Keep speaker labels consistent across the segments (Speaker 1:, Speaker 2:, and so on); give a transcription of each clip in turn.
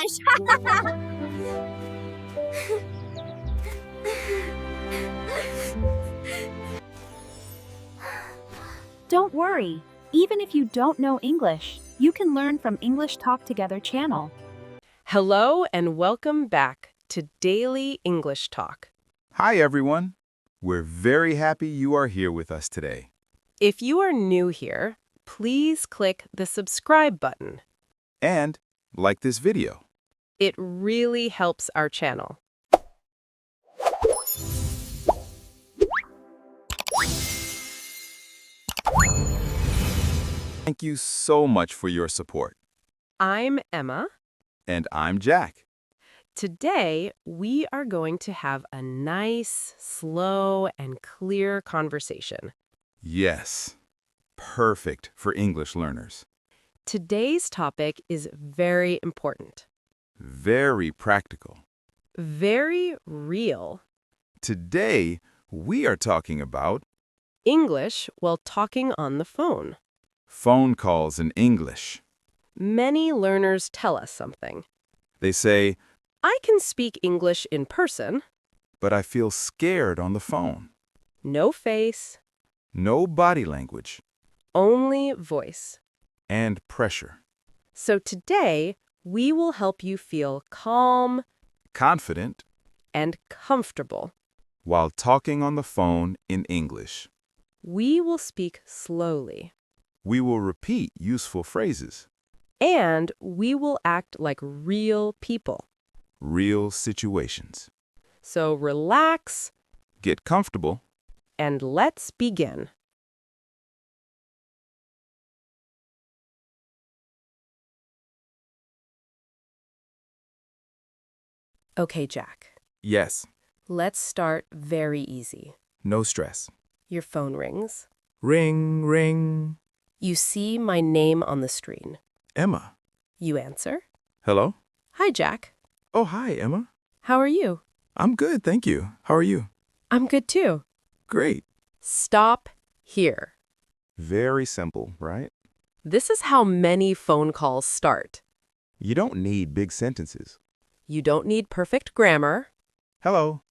Speaker 1: English!
Speaker 2: Don't worry. Even if you don't know English, you can learn from English Talk Together channel.
Speaker 3: Hello and welcome back to Daily English Talk.
Speaker 4: Hi, everyone. We're very happy you are here with us today.
Speaker 3: If you are new here, please click the subscribe button.
Speaker 4: And like this video.
Speaker 3: It really helps our channel.
Speaker 4: Thank you so much for your support.
Speaker 3: I'm Emma.
Speaker 4: And I'm Jack.
Speaker 3: Today, we are going to have a nice, slow, and clear conversation.
Speaker 4: Yes, perfect for English learners.
Speaker 3: Today's topic is very important,
Speaker 4: Very practical.
Speaker 3: very real.
Speaker 4: Today, we are talking about
Speaker 3: English while talking on the phone.
Speaker 4: phone calls in English.
Speaker 3: Many learners tell us something.
Speaker 4: They say,
Speaker 3: I can speak English in person.
Speaker 4: but I feel scared on the phone.
Speaker 3: No face,
Speaker 4: No body language
Speaker 3: only voice.
Speaker 4: and pressure.
Speaker 3: So today, we will help you feel calm
Speaker 4: Confident
Speaker 3: and comfortable.
Speaker 4: while talking on the phone in English.
Speaker 3: We will speak slowly,
Speaker 4: We will repeat useful phrases,
Speaker 3: and we will act like real people.
Speaker 4: real situations.
Speaker 3: So relax
Speaker 4: Get comfortable.
Speaker 3: and let's begin. Okay, Jack.
Speaker 4: Yes,
Speaker 3: Let's start very easy.
Speaker 4: no stress.
Speaker 3: Your phone rings.
Speaker 4: Ring, ring.
Speaker 3: You see my name on the screen.
Speaker 4: Emma.
Speaker 3: You answer.
Speaker 4: Hello?
Speaker 3: Hi, Jack.
Speaker 4: Oh, hi, Emma.
Speaker 3: How are you?
Speaker 4: I'm good, thank you. How are you?
Speaker 3: I'm good too.
Speaker 4: Great.
Speaker 3: Stop here.
Speaker 4: Very simple, right?
Speaker 3: This is how many phone calls start.
Speaker 4: You don't need big sentences.
Speaker 3: You don't need perfect grammar.
Speaker 4: Hello.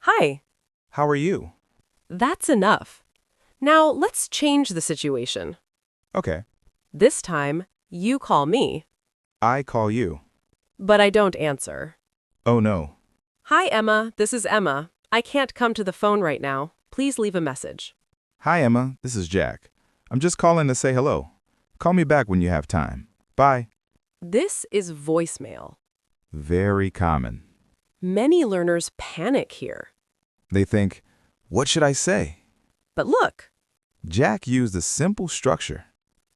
Speaker 3: Hi.
Speaker 4: How are you?
Speaker 3: That's enough. Now let's change the situation.
Speaker 4: Okay.
Speaker 3: This time, you call me,
Speaker 4: I call you.
Speaker 3: but I don't answer.
Speaker 4: Oh, no.
Speaker 3: Hi, Emma. This is Emma. I can't come to the phone right now. Please leave a message.
Speaker 4: Hi, Emma. This is Jack. I'm just calling to say hello. Call me back when you have time. Bye.
Speaker 3: This is voicemail.
Speaker 4: Very common.
Speaker 3: Many learners panic here.
Speaker 4: They think, what should I say?
Speaker 3: But look,
Speaker 4: Jack used a simple structure.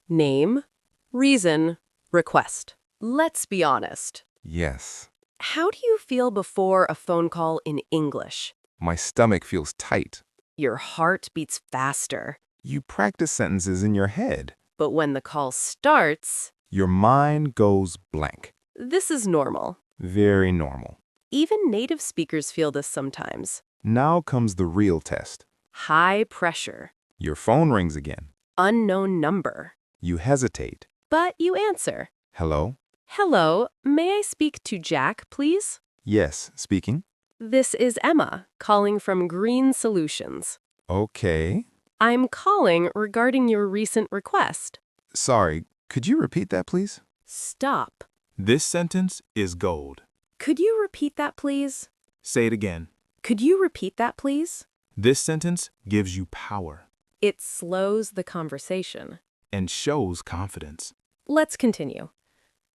Speaker 3: name, reason, request. Let's be honest.
Speaker 4: Yes.
Speaker 3: How do you feel before a phone call in English?
Speaker 4: My stomach feels tight.
Speaker 3: Your heart beats faster.
Speaker 4: You practice sentences in your head.
Speaker 3: But when the call starts,
Speaker 4: Your mind goes blank.
Speaker 3: this is normal.
Speaker 4: Very normal.
Speaker 3: Even native speakers feel this sometimes.
Speaker 4: Now comes the real test.
Speaker 3: High pressure,
Speaker 4: Your phone rings again.
Speaker 3: unknown number.
Speaker 4: You hesitate.
Speaker 3: But you answer.
Speaker 4: Hello?
Speaker 3: Hello, may I speak to Jack, please?
Speaker 4: Yes, speaking.
Speaker 3: This is Emma, calling from Green Solutions.
Speaker 4: Okay.
Speaker 3: I'm calling regarding your recent request.
Speaker 4: Sorry, could you repeat that, please?
Speaker 3: Stop.
Speaker 5: This sentence is gold.
Speaker 3: Could you repeat that, please?
Speaker 5: Say it again.
Speaker 3: Could you repeat that, please?
Speaker 5: This sentence gives you power
Speaker 3: It slows the conversation.
Speaker 5: and shows confidence.
Speaker 3: Let's continue.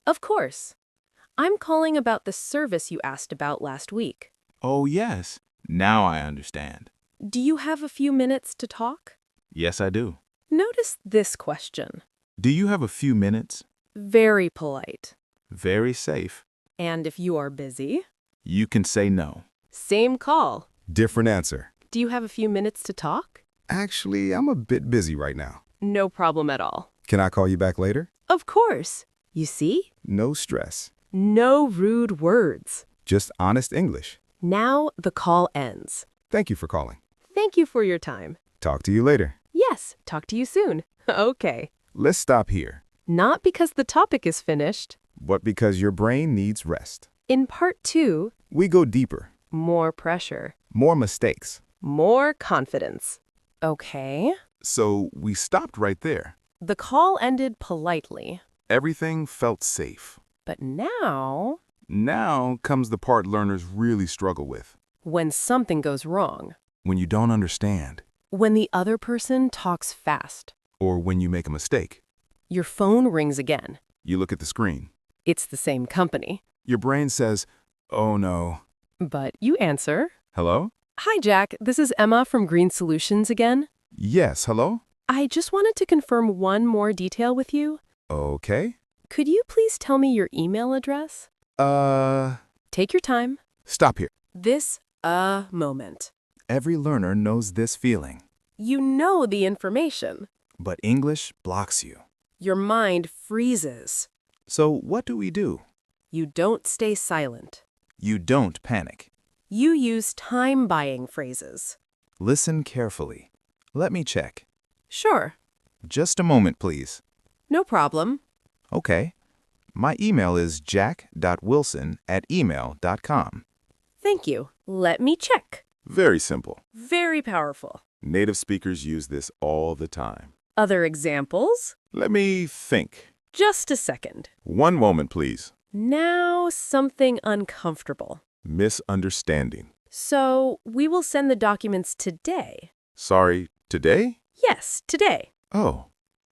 Speaker 3: Of course. I'm calling about the service you asked about last week.
Speaker 5: Oh, yes. Now I understand.
Speaker 3: Do you have a few minutes to talk?
Speaker 5: Yes, I do.
Speaker 3: Notice this question.
Speaker 5: Do you have a few minutes?
Speaker 3: Very polite.
Speaker 5: Very safe.
Speaker 3: And if you are busy,
Speaker 5: You can say no.
Speaker 3: same call.
Speaker 4: Different answer.
Speaker 3: Do you have a few minutes to talk?
Speaker 4: Actually, I'm a bit busy right now.
Speaker 3: No problem at all.
Speaker 4: Can I call you back later?
Speaker 3: Of course. You see?
Speaker 4: No stress.
Speaker 3: No rude words.
Speaker 4: Just honest English.
Speaker 3: Now the call ends.
Speaker 4: Thank you for calling.
Speaker 3: Thank you for your time.
Speaker 4: Talk to you later.
Speaker 3: Yes, talk to you soon. Okay.
Speaker 4: Let's stop here.
Speaker 3: Not because the topic is finished,
Speaker 4: but because your brain needs rest.
Speaker 3: In part 2,
Speaker 4: We go deeper,
Speaker 3: more pressure,
Speaker 4: more mistakes.
Speaker 3: more confidence. Okay.
Speaker 5: So we stopped right there.
Speaker 3: The call ended politely,
Speaker 5: Everything felt safe.
Speaker 3: but now,
Speaker 5: Now comes the part learners really struggle with.
Speaker 3: when something goes wrong,
Speaker 5: When you don't understand,
Speaker 3: when the other person talks fast,
Speaker 5: or when you make a mistake.
Speaker 3: your phone rings again.
Speaker 5: You look at the screen.
Speaker 3: It's the same company,
Speaker 5: Your brain says, oh no.
Speaker 3: but you answer.
Speaker 5: Hello?
Speaker 3: Hi, Jack. This is Emma from Green Solutions again.
Speaker 5: Yes, hello?
Speaker 3: I just wanted to confirm one more detail with you.
Speaker 5: Okay.
Speaker 3: Could you please tell me your email address? Take your time.
Speaker 5: Stop here.
Speaker 3: This moment.
Speaker 4: Every learner knows this feeling,
Speaker 3: You know the information.
Speaker 4: but English blocks you.
Speaker 3: Your mind freezes.
Speaker 4: So what do we do?
Speaker 3: You don't stay silent.
Speaker 4: You don't panic.
Speaker 3: You use time-buying phrases.
Speaker 4: Listen carefully. Let me check.
Speaker 3: Sure,
Speaker 4: Just a moment, please.
Speaker 3: no problem.
Speaker 4: Okay. My email is jack.wilson@email.com.
Speaker 3: Thank you. Let me check.
Speaker 5: Very simple.
Speaker 3: Very powerful.
Speaker 5: Native speakers use this all the time.
Speaker 3: Other examples?
Speaker 5: Let me think.
Speaker 3: Just a second.
Speaker 5: One moment, please.
Speaker 3: Now something uncomfortable.
Speaker 5: Misunderstanding.
Speaker 3: So we will send the documents today.
Speaker 5: Sorry, today?
Speaker 3: Yes, today.
Speaker 5: Oh,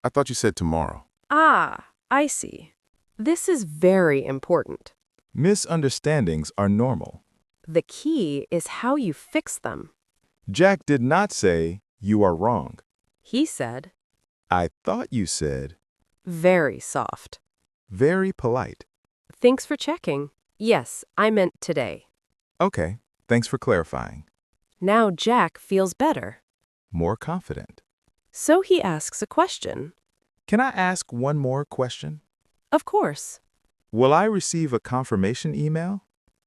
Speaker 5: I thought you said tomorrow.
Speaker 3: Ah, I see. This is very important.
Speaker 4: Misunderstandings are normal.
Speaker 3: The key is how you fix them.
Speaker 4: Jack did not say, "You are wrong."
Speaker 3: He said,
Speaker 4: I thought you said,
Speaker 3: very soft.
Speaker 4: very polite.
Speaker 3: Thanks for checking. Yes, I meant today.
Speaker 4: Okay, thanks for clarifying.
Speaker 3: Now Jack feels better.
Speaker 4: More confident.
Speaker 3: So he asks a question.
Speaker 4: Can I ask one more question?
Speaker 3: Of course.
Speaker 4: Will I receive a confirmation email?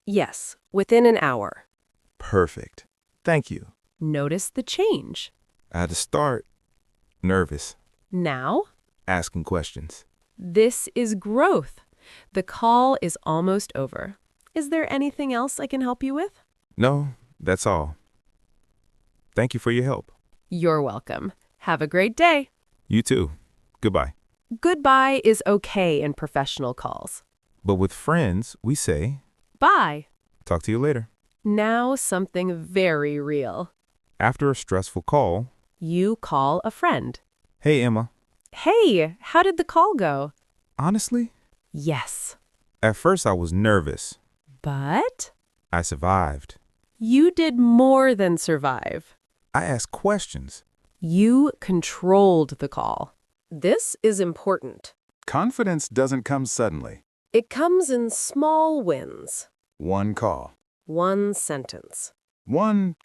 Speaker 3: Yes, within an hour.
Speaker 4: Perfect. Thank you.
Speaker 3: Notice the change.
Speaker 4: At the start, nervous,
Speaker 3: Now,
Speaker 4: asking questions.
Speaker 3: this is growth. The call is almost over. Is there anything else I can help you with?
Speaker 4: No, that's all. Thank you for your help.
Speaker 3: You're welcome. Have a great day.
Speaker 4: You too. Goodbye.
Speaker 3: Goodbye is okay in professional calls.
Speaker 4: But with friends, we say,
Speaker 3: Bye.
Speaker 4: talk to you later.
Speaker 3: Now something very real.
Speaker 4: After a stressful call,
Speaker 3: You call a friend.
Speaker 4: hey, Emma.
Speaker 3: Hey, how did the call go?
Speaker 4: Honestly,
Speaker 3: Yes.
Speaker 4: at first I was nervous.
Speaker 3: But
Speaker 4: I survived.
Speaker 3: you did more than survive.
Speaker 4: I asked questions.
Speaker 3: You controlled the call. This is important.
Speaker 5: Confidence doesn't come suddenly.
Speaker 3: It comes in small wins.
Speaker 5: One call.
Speaker 3: One sentence.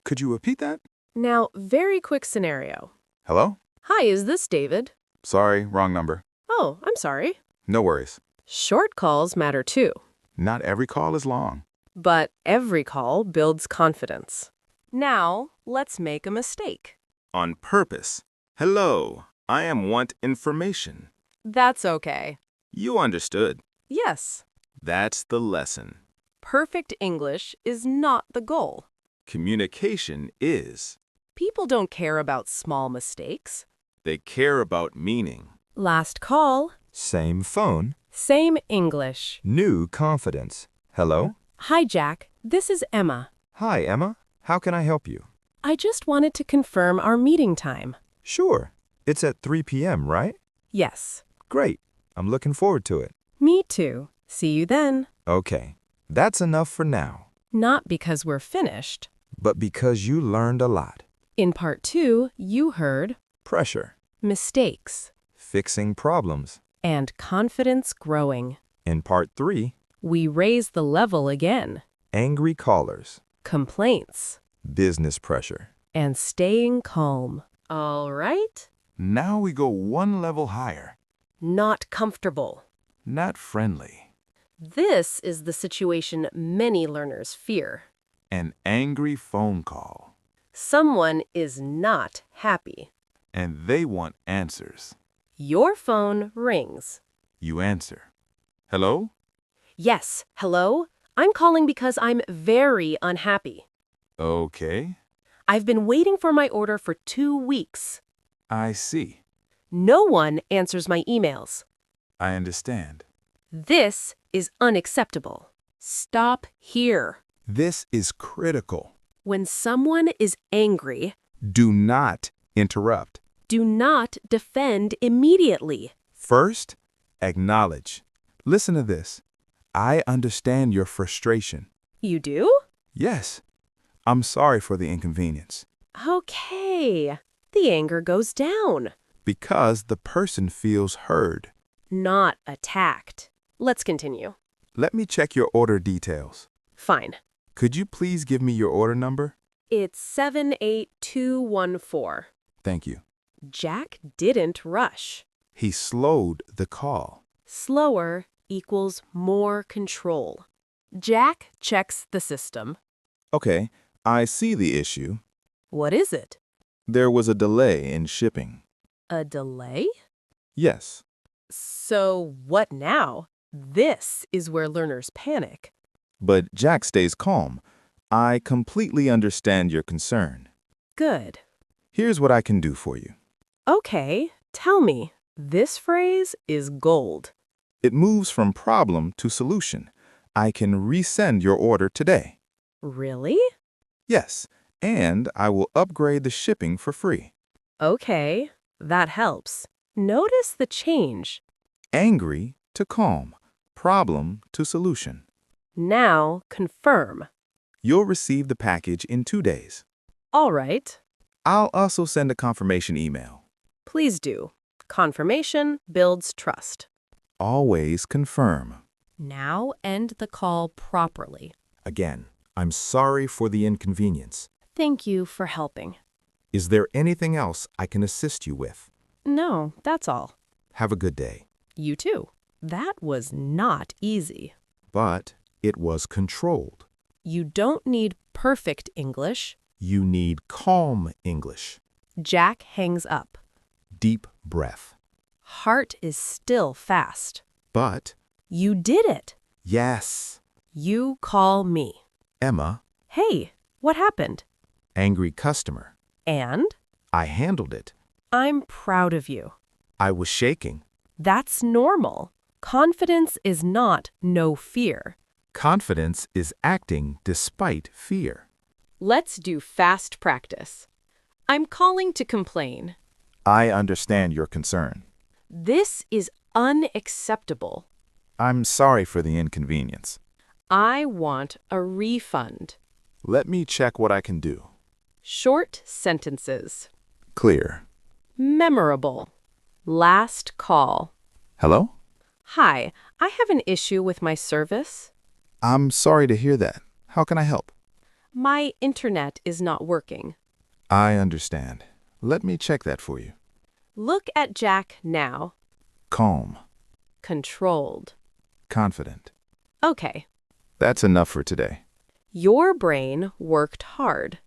Speaker 5: Could you repeat that?
Speaker 3: Now, very quick scenario.
Speaker 5: Hello?
Speaker 3: Hi, is this David?
Speaker 5: Sorry, wrong number.
Speaker 3: Oh, I'm sorry.
Speaker 5: No worries.
Speaker 3: Short calls matter too.
Speaker 5: Not every call is long.
Speaker 3: But every call builds confidence. Now, let's make a mistake.
Speaker 5: On purpose. Hello, I want information.
Speaker 3: That's okay.
Speaker 5: You understood.
Speaker 3: Yes.
Speaker 5: That's the lesson.
Speaker 3: Perfect English is not the goal.
Speaker 5: Communication is.
Speaker 3: People don't care about small mistakes.
Speaker 5: They care about meaning.
Speaker 3: Last call.
Speaker 4: Same phone.
Speaker 3: Same English.
Speaker 4: New confidence. Hello?
Speaker 3: Hi, Jack. This is Emma.
Speaker 4: Hi, Emma. How can I help you?
Speaker 3: I just wanted to confirm our meeting time.
Speaker 4: Sure. It's at 3 p.m., right?
Speaker 3: Yes.
Speaker 4: Great. I'm looking forward to it.
Speaker 3: Me too. See you then.
Speaker 4: Okay. That's enough for now.
Speaker 3: Not because we're finished.
Speaker 4: But because you learned a lot.
Speaker 3: In part 2, you heard
Speaker 4: Pressure.
Speaker 3: mistakes
Speaker 4: Fixing problems.
Speaker 3: and confidence growing.
Speaker 4: In part 3,
Speaker 3: We raise the level again.
Speaker 4: angry callers.
Speaker 3: Complaints
Speaker 4: Business pressure.
Speaker 3: and staying calm. All right?
Speaker 5: Now we go one level higher.
Speaker 3: Not comfortable.
Speaker 5: Not friendly.
Speaker 3: This is the situation many learners fear.
Speaker 5: An angry phone call.
Speaker 3: Someone is not happy.
Speaker 5: And they want answers.
Speaker 3: Your phone rings.
Speaker 5: You answer. Hello?
Speaker 3: Yes, hello? I'm calling because I'm very unhappy.
Speaker 5: Okay,
Speaker 3: I've been waiting for my order for 2 weeks.
Speaker 5: I see.
Speaker 3: No one answers my emails.
Speaker 5: I understand.
Speaker 3: This is unacceptable. Stop here.
Speaker 4: This is critical.
Speaker 3: When someone is angry,
Speaker 4: Do not interrupt.
Speaker 3: do not defend immediately.
Speaker 4: First, acknowledge. Listen to this. I understand your frustration.
Speaker 3: You do?
Speaker 4: Yes, I'm sorry for the inconvenience.
Speaker 3: Okay. The anger goes down,
Speaker 4: Because the person feels heard.
Speaker 3: not attacked. Let's continue.
Speaker 4: Let me check your order details.
Speaker 3: Fine.
Speaker 4: Could you please give me your order number?
Speaker 3: It's 78214.
Speaker 4: Thank you.
Speaker 3: Jack didn't rush.
Speaker 4: He slowed the call.
Speaker 3: Slower equals more control. Jack checks the system.
Speaker 4: Okay, I see the issue.
Speaker 3: What is it?
Speaker 4: There was a delay in shipping.
Speaker 3: A delay?
Speaker 4: Yes,
Speaker 3: So what now? This is where learners panic.
Speaker 4: but Jack stays calm. I completely understand your concern.
Speaker 3: Good.
Speaker 4: Here's what I can do for you.
Speaker 3: Okay, tell me. This phrase is gold.
Speaker 4: It moves from problem to solution. I can resend your order today.
Speaker 3: Really?
Speaker 4: Yes, and I will upgrade the shipping for free.
Speaker 3: Okay, that helps. Notice the change.
Speaker 4: Angry to calm. Problem to solution.
Speaker 3: Now confirm.
Speaker 4: You'll receive the package in 2 days.
Speaker 3: All right.
Speaker 4: I'll also send a confirmation email.
Speaker 3: Please do. Confirmation builds trust.
Speaker 4: Always confirm.
Speaker 3: Now end the call properly.
Speaker 4: Again, I'm sorry for the inconvenience.
Speaker 3: Thank you for helping.
Speaker 4: Is there anything else I can assist you with?
Speaker 3: No, that's all.
Speaker 4: Have a good day.
Speaker 3: You too. That was not easy.
Speaker 4: But it was controlled.
Speaker 3: You don't need perfect English.
Speaker 4: You need calm English.
Speaker 3: Jack hangs up.
Speaker 4: Deep breath.
Speaker 3: Heart is still fast.
Speaker 4: But,
Speaker 3: You did it.
Speaker 4: yes,
Speaker 3: You call me.
Speaker 4: Emma,
Speaker 3: Hey, what happened?
Speaker 4: angry customer.
Speaker 3: And
Speaker 4: I handled it.
Speaker 3: I'm proud of you.
Speaker 4: I was shaking.
Speaker 3: That's normal. Confidence is not no fear.
Speaker 4: Confidence is acting despite fear.
Speaker 3: Let's do fast practice. I'm calling to complain.
Speaker 4: I understand your concern.
Speaker 3: This is unacceptable.
Speaker 4: I'm sorry for the inconvenience.
Speaker 3: I want a refund.
Speaker 4: Let me check what I can do.
Speaker 3: Short sentences.
Speaker 4: Clear.
Speaker 3: Memorable. Last call.
Speaker 4: Hello?
Speaker 3: Hi, I have an issue with my service.
Speaker 4: I'm sorry to hear that. How can I help?
Speaker 3: My internet is not working.
Speaker 4: I understand. Let me check that for you.
Speaker 3: Look at Jack now.
Speaker 4: Calm.
Speaker 3: Controlled.
Speaker 4: Confident.
Speaker 3: Okay.
Speaker 4: That's enough for today.
Speaker 3: Your brain worked hard.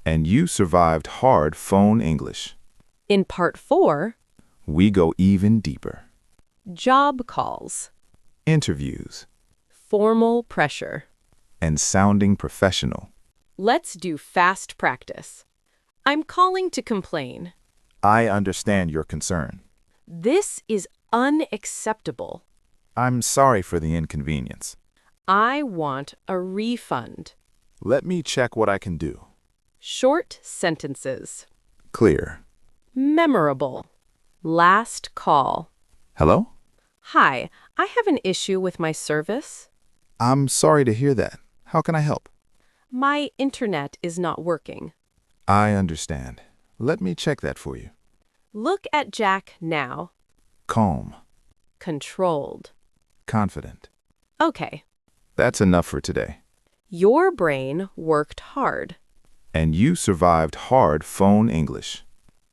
Speaker 4: And you survived hard phone English.
Speaker 3: In part 4,
Speaker 4: We go even deeper.
Speaker 3: job calls.
Speaker 4: Interviews.
Speaker 3: Formal pressure.
Speaker 4: And sounding professional.
Speaker 3: Let's do fast practice. I'm calling to complain.
Speaker 4: I understand your concern.
Speaker 3: This is unacceptable.
Speaker 4: I'm sorry for the inconvenience.
Speaker 3: I want a refund.
Speaker 4: Let me check what I can do.
Speaker 3: Short sentences.
Speaker 4: Clear.
Speaker 3: Memorable. Last call.
Speaker 4: Hello?
Speaker 3: Hi, I have an issue with my service.
Speaker 4: I'm sorry to hear that. How can I help?
Speaker 3: My internet is not working.
Speaker 4: I understand. Let me check that for you.
Speaker 3: Look at Jack now.
Speaker 4: Calm.
Speaker 3: Controlled.
Speaker 4: Confident.
Speaker 3: Okay.
Speaker 4: That's enough for today.
Speaker 3: Your brain worked hard.
Speaker 4: And you survived hard phone English.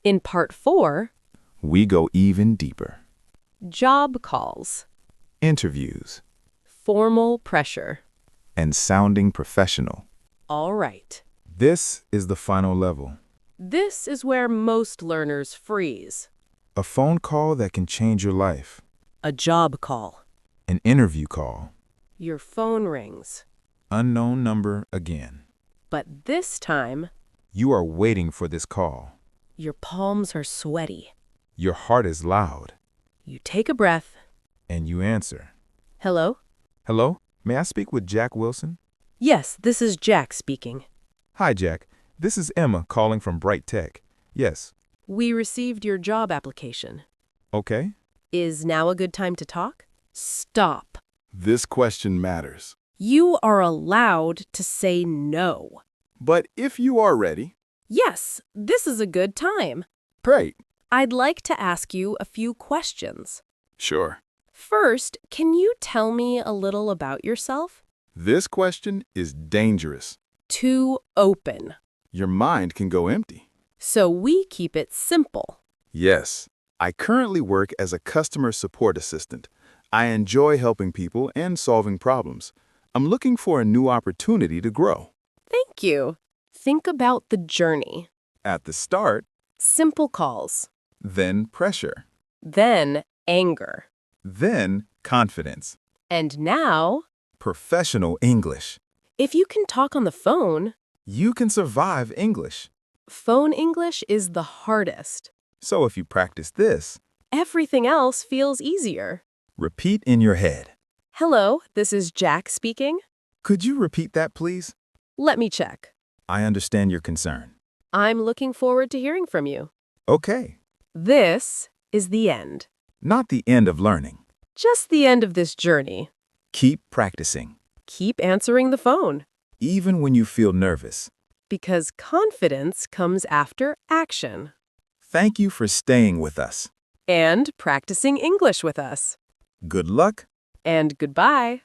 Speaker 3: In part 4,
Speaker 4: We go even deeper.
Speaker 3: job calls.
Speaker 4: Interviews.
Speaker 3: Formal pressure.
Speaker 4: And sounding professional.
Speaker 3: All right.
Speaker 4: This is the final level.
Speaker 3: This is where most learners freeze.
Speaker 4: A phone call that can change your life.
Speaker 3: A job call.
Speaker 4: An interview call.
Speaker 3: Your phone rings.
Speaker 4: Unknown number again.
Speaker 3: But this time,
Speaker 4: You are waiting for this call.
Speaker 3: your palms are sweaty.
Speaker 4: Your heart is loud.
Speaker 3: You take a breath.
Speaker 4: And you answer.
Speaker 3: Hello?
Speaker 4: Hello? May I speak with Jack Wilson?
Speaker 3: Yes, this is Jack speaking.
Speaker 4: Hi, Jack. This is Emma calling from Bright Tech. Yes.
Speaker 3: We received your job application.
Speaker 4: Okay.
Speaker 3: Is now a good time to talk? Stop.
Speaker 5: This question matters.
Speaker 3: You are allowed to say no.
Speaker 5: But if you are ready,
Speaker 3: Yes, this is a good time.
Speaker 5: great.
Speaker 3: I'd like to ask you a few questions.
Speaker 5: Sure.
Speaker 3: First, can you tell me a little about yourself?
Speaker 5: This question is dangerous.
Speaker 3: Too open.
Speaker 5: Your mind can go empty.
Speaker 3: So we keep it simple.
Speaker 5: Yes. I currently work as a customer support assistant. I enjoy helping people and solving problems. I'm looking for a new opportunity to grow.
Speaker 3: Thank you. Think about the journey.
Speaker 4: At the start,
Speaker 3: Simple calls.
Speaker 4: then pressure,
Speaker 3: Then anger.
Speaker 4: then confidence,
Speaker 3: And now,
Speaker 4: professional English.
Speaker 3: if you can talk on the phone,
Speaker 4: You can survive English.
Speaker 3: phone English is the hardest.
Speaker 4: So if you practice this,
Speaker 3: Everything else feels easier.
Speaker 4: repeat in your head.
Speaker 3: Hello, this is Jack speaking.
Speaker 4: Could you repeat that, please?
Speaker 3: Let me check.
Speaker 4: I understand your concern.
Speaker 3: I'm looking forward to hearing from you.
Speaker 4: Okay.
Speaker 3: This is the end.
Speaker 4: Not the end of learning.
Speaker 3: Just the end of this journey.
Speaker 4: Keep practicing,
Speaker 3: Keep answering the phone.
Speaker 4: even when you feel nervous.
Speaker 3: Because confidence comes after action.
Speaker 4: Thank you for staying with us.
Speaker 3: And practicing English with us.
Speaker 4: Good luck.
Speaker 3: And goodbye.